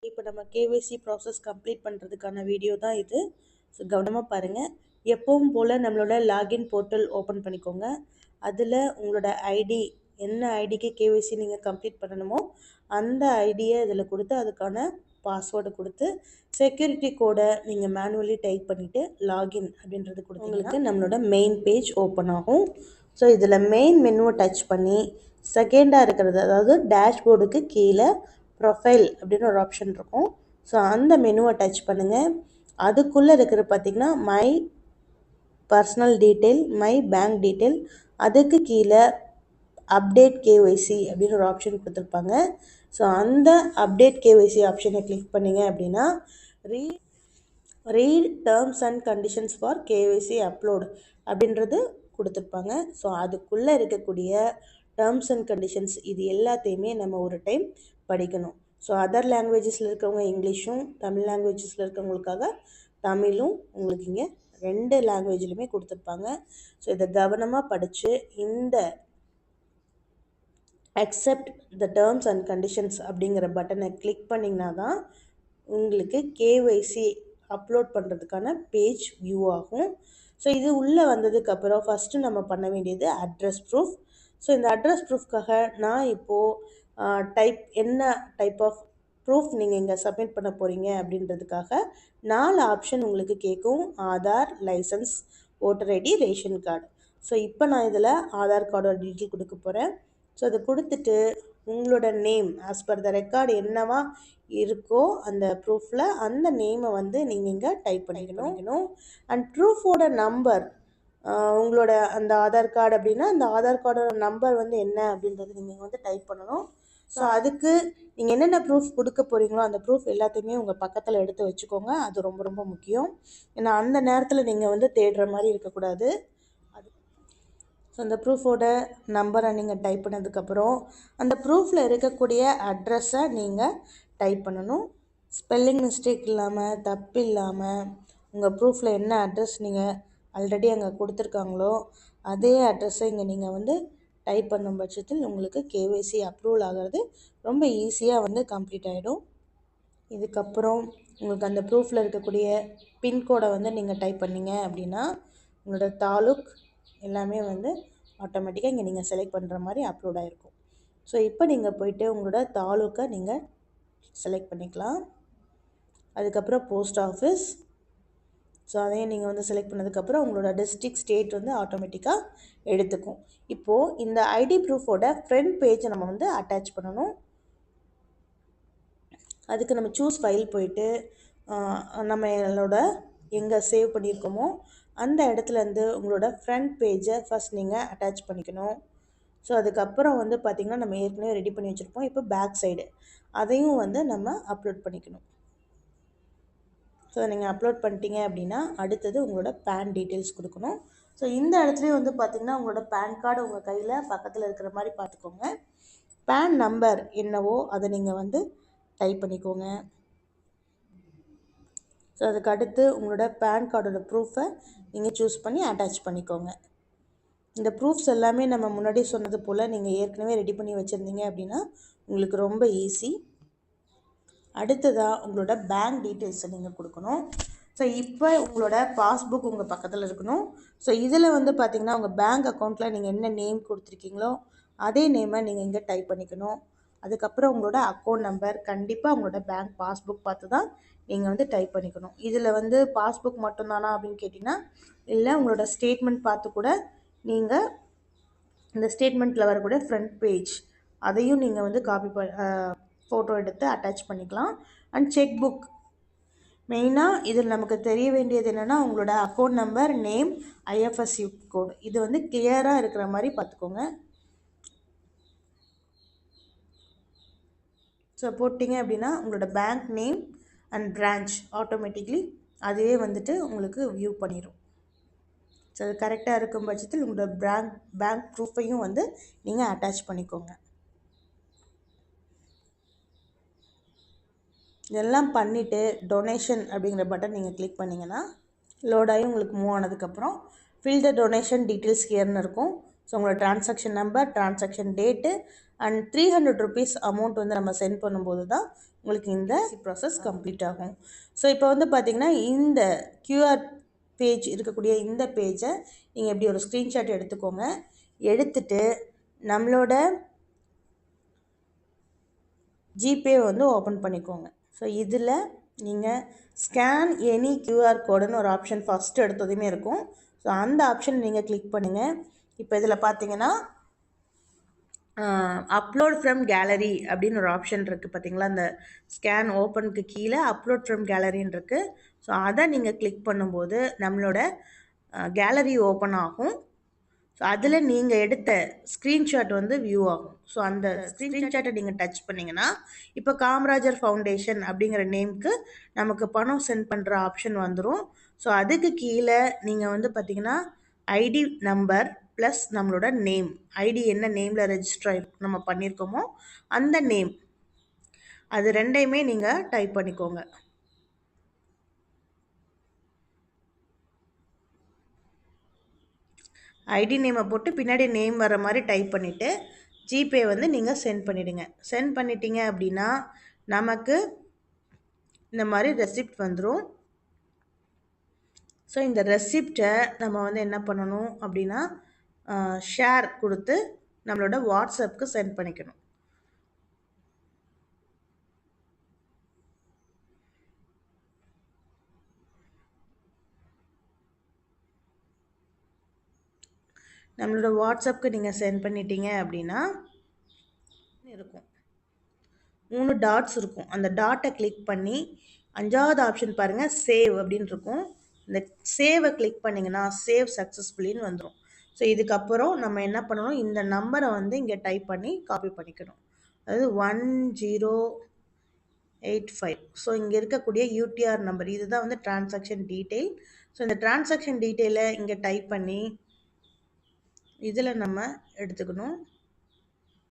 இப்போ நம்ம KYC process complete பண்ணுறதுக்கான வீடியோ தான் இது. ஸோ கவனமாக பாருங்கள். எப்பவும் போல் நம்மளோட லாகின் போர்ட்டல் ஓப்பன் பண்ணிக்கோங்க. அதில் உங்களோட ஐடி, என்ன ஐடிக்கு கேஒய்சி நீங்கள் கம்ப்ளீட் பண்ணணுமோ அந்த ஐடியை இதில் கொடுத்து அதுக்கான பாஸ்வேர்டு கொடுத்து செக்யூரிட்டி கோடை நீங்கள் மேனுவலி டைப் பண்ணிவிட்டு லாகின் அப்படின்றது கொடுத்து உங்களுக்கு நம்மளோட மெயின் பேஜ் ஓப்பன் ஆகும். ஸோ இதில் மெயின் மெனுவை டச் பண்ணி செகண்டாக இருக்கிறது, அதாவது டேஷ்போர்டுக்கு கீழே ப்ரொஃபைல் அப்படின்னு ஒரு ஆப்ஷன் இருக்கும். ஸோ அந்த மெனுவை டச் பண்ணுங்கள். அதுக்குள்ளே இருக்கிற பார்த்திங்கன்னா my personal detail, my bank detail, அதுக்கு கீழே அப்டேட் கேஒய்சி அப்படின்னு ஒரு ஆப்ஷன் கொடுத்துருப்பாங்க. ஸோ அந்த அப்டேட் கேஒய்சி ஆப்ஷனை கிளிக் பண்ணிங்க அப்படின்னா read terms and conditions for KYC upload அப்படின்றது கொடுத்துருப்பாங்க. ஸோ அதுக்குள்ளே இருக்கக்கூடிய டேர்ம்ஸ் அண்ட் கண்டிஷன்ஸ் இது எல்லாத்தையுமே நம்ம ஒரு டைம் படிக்கணும். ஸோ அதர் லாங்குவேஜஸில் இருக்கவங்க இங்கிலீஷும், தமிழ் லாங்குவேஜஸில் இருக்கவங்களுக்காக தமிழும் உங்களுக்கு இங்கே 2 லாங்குவேஜ்லையுமே கொடுத்துருப்பாங்க. ஸோ இதை கவனமாக படித்து இந்த accept the terms and conditions அப்படிங்கிற பட்டனை கிளிக் பண்ணிங்கன்னா தான் உங்களுக்கு கேஒய்சி அப்லோட் பண்ணுறதுக்கான பேஜ் வியூ ஆகும். ஸோ இது உள்ளே வந்ததுக்கப்புறம் ஃபஸ்ட்டு நம்ம பண்ண வேண்டியது அட்ரஸ் ப்ரூஃப். ஸோ இந்த அட்ரஸ் ப்ரூஃப்காக நான் இப்போது என்ன டைப் ஆஃப் ப்ரூஃப் நீங்கள் இங்கே சப்மிட் பண்ண போகிறீங்க அப்படின்றதுக்காக 4 ஆப்ஷன் உங்களுக்கு கேட்கும். Aadhaar, licence, voter ID, ration card. So இப்போ நான் இதில் ஆதார் கார்டோட டீட்டெயில் கொடுக்க போகிறேன். ஸோ அதை கொடுத்துட்டு உங்களோட name as per the record என்னவா இருக்கோ அந்த ப்ரூஃபில் அந்த நேமை வந்து நீங்கள் இங்கே டைப் பண்ணிக்கணும். அண்ட் ப்ரூஃபோட நம்பர், உங்களோட அந்த ஆதார் கார்டு அப்படின்னா அந்த ஆதார் கார்டோட நம்பர் வந்து என்ன அப்படின்றது நீங்கள் வந்து டைப் பண்ணணும். ஸோ அதுக்கு நீங்கள் என்னென்ன ப்ரூஃப் கொடுக்க போகிறீங்களோ அந்த ப்ரூஃப் எல்லாத்தையுமே உங்கள் பக்கத்தில் எடுத்து வச்சுக்கோங்க. அது ரொம்ப ரொம்ப முக்கியம். ஏன்னா அந்த நேரத்தில் நீங்கள் வந்து தேடுற மாதிரி இருக்கக்கூடாது. ஸோ அந்த ப்ரூஃபோட நம்பரை நீங்கள் டைப் பண்ணதுக்கப்புறம் அந்த ப்ரூஃபில் இருக்கக்கூடிய அட்ரஸை நீங்கள் டைப் பண்ணணும். ஸ்பெல்லிங் மிஸ்டேக் இல்லாமல், தப்பு இல்லாமல் உங்கள் ப்ரூஃபில் என்ன அட்ரஸ் நீங்கள் ஆல்ரெடி அங்கே கொடுத்துருக்காங்களோ அதே அட்ரஸை இங்கே நீங்கள் வந்து டைப் பண்ணும் பட்சத்தில் உங்களுக்கு கேஒய்சி அப்ரூவல் ஆகிறது ரொம்ப ஈஸியாக வந்து கம்ப்ளீட் ஆகிடும். இதுக்கப்புறம் உங்களுக்கு அந்த ப்ரூஃபில் இருக்கக்கூடிய பின்கோடை வந்து நீங்கள் டைப் பண்ணிங்க அப்படின்னா உங்களோட தாலுக் எல்லாமே வந்து ஆட்டோமேட்டிக்காக இங்கே நீங்கள் செலக்ட் பண்ணுற மாதிரி அப்லோட் ஆகிருக்கும். ஸோ இப்போ நீங்கள் போயிட்டு உங்களோட தாலுக்கை நீங்கள் செலக்ட் பண்ணிக்கலாம். அதுக்கப்புறம் போஸ்ட் ஆஃபீஸ், ஸோ அதையும் நீங்கள் வந்து செலக்ட் பண்ணதுக்கப்புறம் உங்களோட டிஸ்ட்ரிக்ட், ஸ்டேட் வந்து ஆட்டோமேட்டிக்காக எடுத்துக்கும். இப்போது இந்த ஐடி ப்ரூஃபோட ஃப்ரண்ட் பேஜை நம்ம வந்து அட்டாச் பண்ணணும். அதுக்கு நம்ம சூஸ் ஃபைல் போயிட்டு நம்மளோட எங்கே சேவ் பண்ணியிருக்கோமோ அந்த இடத்துலேருந்து உங்களோட ஃப்ரண்ட் பேஜை ஃபஸ்ட் நீங்கள் அட்டாச் பண்ணிக்கணும். ஸோ அதுக்கப்புறம் வந்து பார்த்திங்கன்னா நம்ம ஏற்கனவே ரெடி பண்ணி வச்சுருப்போம். இப்போ பேக் சைடு அதையும் வந்து நம்ம அப்லோட் பண்ணிக்கணும். ஸோ நீங்கள் அப்லோட் பண்ணிட்டீங்க அப்படின்னா அடுத்தது உங்களோட பேன் டீட்டெயில்ஸ் கொடுக்கணும். ஸோ இந்த இடத்துலையும் வந்து பார்த்திங்கன்னா உங்களோட பேன் கார்டு உங்கள் கையில் பக்கத்தில் இருக்கிற மாதிரி பார்த்துக்கோங்க. பேன் நம்பர் என்னவோ அதை நீங்கள் வந்து டைப் பண்ணிக்கோங்க. ஸோ அதுக்கு அடுத்து உங்களோட பேன் கார்டோட ப்ரூஃபை நீங்கள் சூஸ் பண்ணி அட்டாச் பண்ணிக்கோங்க. இந்த ப்ரூஃப்ஸ் எல்லாமே நம்ம முன்னாடி சொன்னது போல் நீங்கள் ஏற்கனவே ரெடி பண்ணி வச்சுருந்தீங்க அப்படின்னா உங்களுக்கு ரொம்ப ஈஸி. அடுத்ததாக உங்களோட பேங்க் டீட்டெயில்ஸை நீங்கள் கொடுக்கணும். ஸோ இப்போ உங்களோட பாஸ்புக் உங்கள் பக்கத்தில் இருக்கணும். ஸோ இதில் வந்து பார்த்திங்கன்னா உங்கள் பேங்க் அக்கௌண்ட்டில் நீங்கள் என்ன நேம் கொடுத்துருக்கீங்களோ அதே நேமை நீங்கள் இங்கே டைப் பண்ணிக்கணும். அதுக்கப்புறம் உங்களோட அக்கௌண்ட் நம்பர் கண்டிப்பாக உங்களோட பேங்க் பாஸ்புக் பார்த்து தான் நீங்கள் வந்து டைப் பண்ணிக்கணும். இதில் வந்து பாஸ்புக் மட்டும்தானா அப்படின்னு கேட்டிங்கன்னா இல்லை, உங்களோட ஸ்டேட்மெண்ட் பார்த்து கூட நீங்கள் இந்த ஸ்டேட்மெண்ட்டில் வரக்கூடிய ஃப்ரண்ட் பேஜ் அதையும் நீங்கள் வந்து ஃபோட்டோ எடுத்து அட்டாச் பண்ணிக்கலாம். அண்ட் செக் புக் மெயினாக இதில் நமக்கு தெரிய வேண்டியது என்னென்னா உங்களோட அக்கௌண்ட் நம்பர், நேம், ஐஎஃப்எஸ்சி கோடு இது வந்து கிளியராக இருக்கிற மாதிரி பார்த்துக்கோங்க. ஸோ போட்டிங்க அப்படின்னா உங்களோட bank name and branch automatically அதுவே வந்துட்டு உங்களுக்கு வியூ பண்ணிடும். ஸோ அது கரெக்டாக இருக்கும் பட்சத்தில் உங்களோட பேங்க் ப்ரூஃபையும் வந்து நீங்கள் அட்டாச் பண்ணிக்கோங்க. இதெல்லாம் பண்ணிவிட்டு டொனேஷன் அப்படிங்கிற பட்டன் நீங்கள் கிளிக் பண்ணிங்கன்னா லோடாகி உங்களுக்கு மூவ் ஆனதுக்கப்புறம் ஃபில் த டொனேஷன் டீட்டெயில்ஸ் ஹியர்னு இருக்கும். ஸோ உங்களோட transaction number, transaction date and 300 rupees amount வந்து நம்ம சென்ட் பண்ணும்போது தான் உங்களுக்கு இந்த ப்ராசஸ் கம்ப்ளீட் ஆகும். ஸோ இப்போ வந்து பார்த்திங்கன்னா இந்த QR பேஜ் இருக்கக்கூடிய இந்த பேஜை நீங்கள் எப்படி ஒரு ஸ்க்ரீன்ஷாட் எடுத்துக்கோங்க. எடுத்துட்டு நம்மளோட ஜிபே வந்து ஓப்பன் பண்ணிக்கோங்க. ஸோ இதில் நீங்கள் ஸ்கேன் எனி QR கோடுன்னு ஒரு ஆப்ஷன் ஃபஸ்ட்டு எடுத்ததுமே இருக்கும். ஸோ அந்த ஆப்ஷன் நீங்கள் கிளிக் பண்ணுங்கள். இப்போ இதில் பார்த்தீங்கன்னா அப்லோட் ஃப்ரம் கேலரி அப்படின்னு ஒரு ஆப்ஷன் இருக்குது பார்த்தீங்களா, அந்த ஸ்கேன் ஓப்பனுக்கு கீழே அப்லோட் ஃப்ரம் கேலரின்னு இருக்குது. ஸோ அதை நீங்கள் கிளிக் பண்ணும்போது நம்மளோட கேலரி ஓப்பன் ஆகும். ஸோ அதில் நீங்கள் எடுத்த ஸ்க்ரீன்ஷாட் வந்து வியூ ஆகும். ஸோ அந்த ஸ்க்ரீன்ஷாட்டை நீங்கள் டச் பண்ணிங்கன்னா இப்போ காமராஜர் ஃபவுண்டேஷன் அப்படிங்கிற நேமுக்கு நமக்கு பணம் சென்ட் பண்ணுற ஆப்ஷன் வந்துடும். ஸோ அதுக்கு கீழே நீங்கள் வந்து பார்த்திங்கன்னா ஐடி நம்பர் ப்ளஸ் நம்மளோட நேம், ஐடி என்ன நேமில் ரெஜிஸ்டர் நம்ம பண்ணியிருக்கோமோ அந்த நேம், அது ரெண்டையுமே நீங்கள் டைப் பண்ணிக்கோங்க. ஐடி நேமை போட்டு பின்னாடி நேம் வர மாதிரி டைப் பண்ணிவிட்டு ஜிபே வந்து நீங்கள் சென்ட் பண்ணிவிடுங்க. சென்ட் பண்ணிட்டீங்க அப்படின்னா நமக்கு இந்த மாதிரி ரெசிப்ட் வந்துடும். ஸோ இந்த ரெசிப்டை நம்ம வந்து என்ன பண்ணணும் அப்படின்னா ஷேர் கொடுத்து நம்மளோட வாட்ஸ்அப்புக்கு சென்ட் பண்ணிக்கணும். நம்மளோட வாட்ஸ்அப்புக்கு நீங்கள் சென்ட் பண்ணிட்டீங்க அப்படின்னா இருக்கும் 3 டாட்ஸ் இருக்கும். அந்த டாட்டை கிளிக் பண்ணி 5வது ஆப்ஷன் பாருங்கள், சேவ் அப்படின்னு இருக்கும். இந்த சேவை கிளிக் பண்ணிங்கன்னா சேவ் சக்ஸஸ்ஃபுல்லின்னு வந்துடும். ஸோ இதுக்கப்புறம் நம்ம என்ன பண்ணணும், இந்த நம்பரை வந்து இங்கே டைப் பண்ணி காப்பி பண்ணிக்கணும். அதாவது 1085. ஸோ இங்கே இருக்கக்கூடிய UTR நம்பர் இதுதான் வந்து டிரான்சாக்ஷன் டீட்டெயில். ஸோ இந்த டிரான்சாக்ஷன் டீட்டெயிலை இங்கே டைப் பண்ணி இதில் நம்ம எடுத்துக்கணும்.